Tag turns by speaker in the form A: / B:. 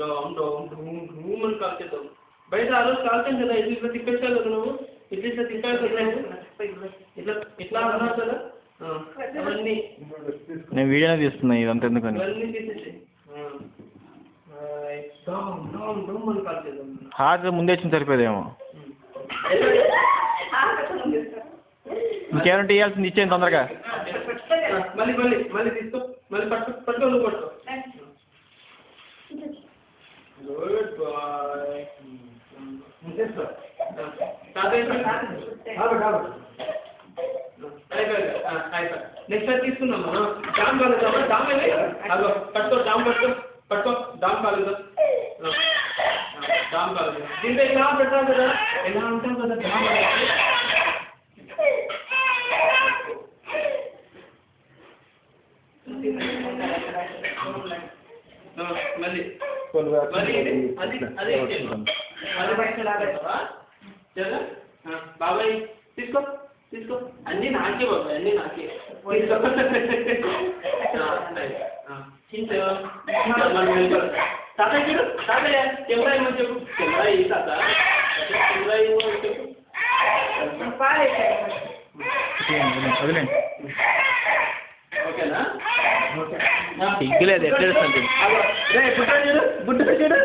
A: Dam dam ఢూమ్ ఢూమ్ అని call చేద్దాం. బయట ఆ రోజు కాల్చాను కదా, ఇట్లా తిప్పేసావు కదా నువ్వు, ఇట్లా తిప్పావు కదా ఇట్లా ఇట్లా అన్నావు కదా. అవన్నీ
B: నేను వీడియోనే తీస్తున్నా, ఇదంతా ఎందుకని.
A: ఇవన్నీ తీసేసి డామ్ డామ్ డామ్ అని కాల్ చేద్దాం.
B: హార్ట్ ముందే వచ్చింది సరిపోదేమో. ఇంకేమంటే ఇవ్వాల్సింది ఇచ్చేయండి తొందరగా.
A: మళ్ళీ మళ్ళీ మళ్ళీ తీసుకో, మళ్ళీ పట్టుకో నువ్వు పట్టుకో. Good bye. నెక్స్ట్ అది తీసుకున్నాం మనం. డామ్ కాలేదా? డామ్ అది అదో పట్టుకో, డామ్ పట్టుకో, పట్టుకో. డామ్ కాలేదా? డామ్ కాలేదు. దీంట్లో ఇలా పెట్టాలి కదా, ఎలా ఉంటాం కదా డామ్ అనేది. మళ్ళీ అది బాబాయ్ తీసుకో తీసుకో, అన్నీ నాకే బాబాయ్, అన్నీ నాకే. తాతయ్య చూడు, తాతయ్య కెమెరా ఇవ్వని చెప్పు. కెమెరా ఇవి తాత, కెమెరా ఇవ్వని చెప్పు. ఓకేనా?
B: సిగ్గులేదు ఎట్లా
A: బుట్ట చూడు, బుట్ట చూడు.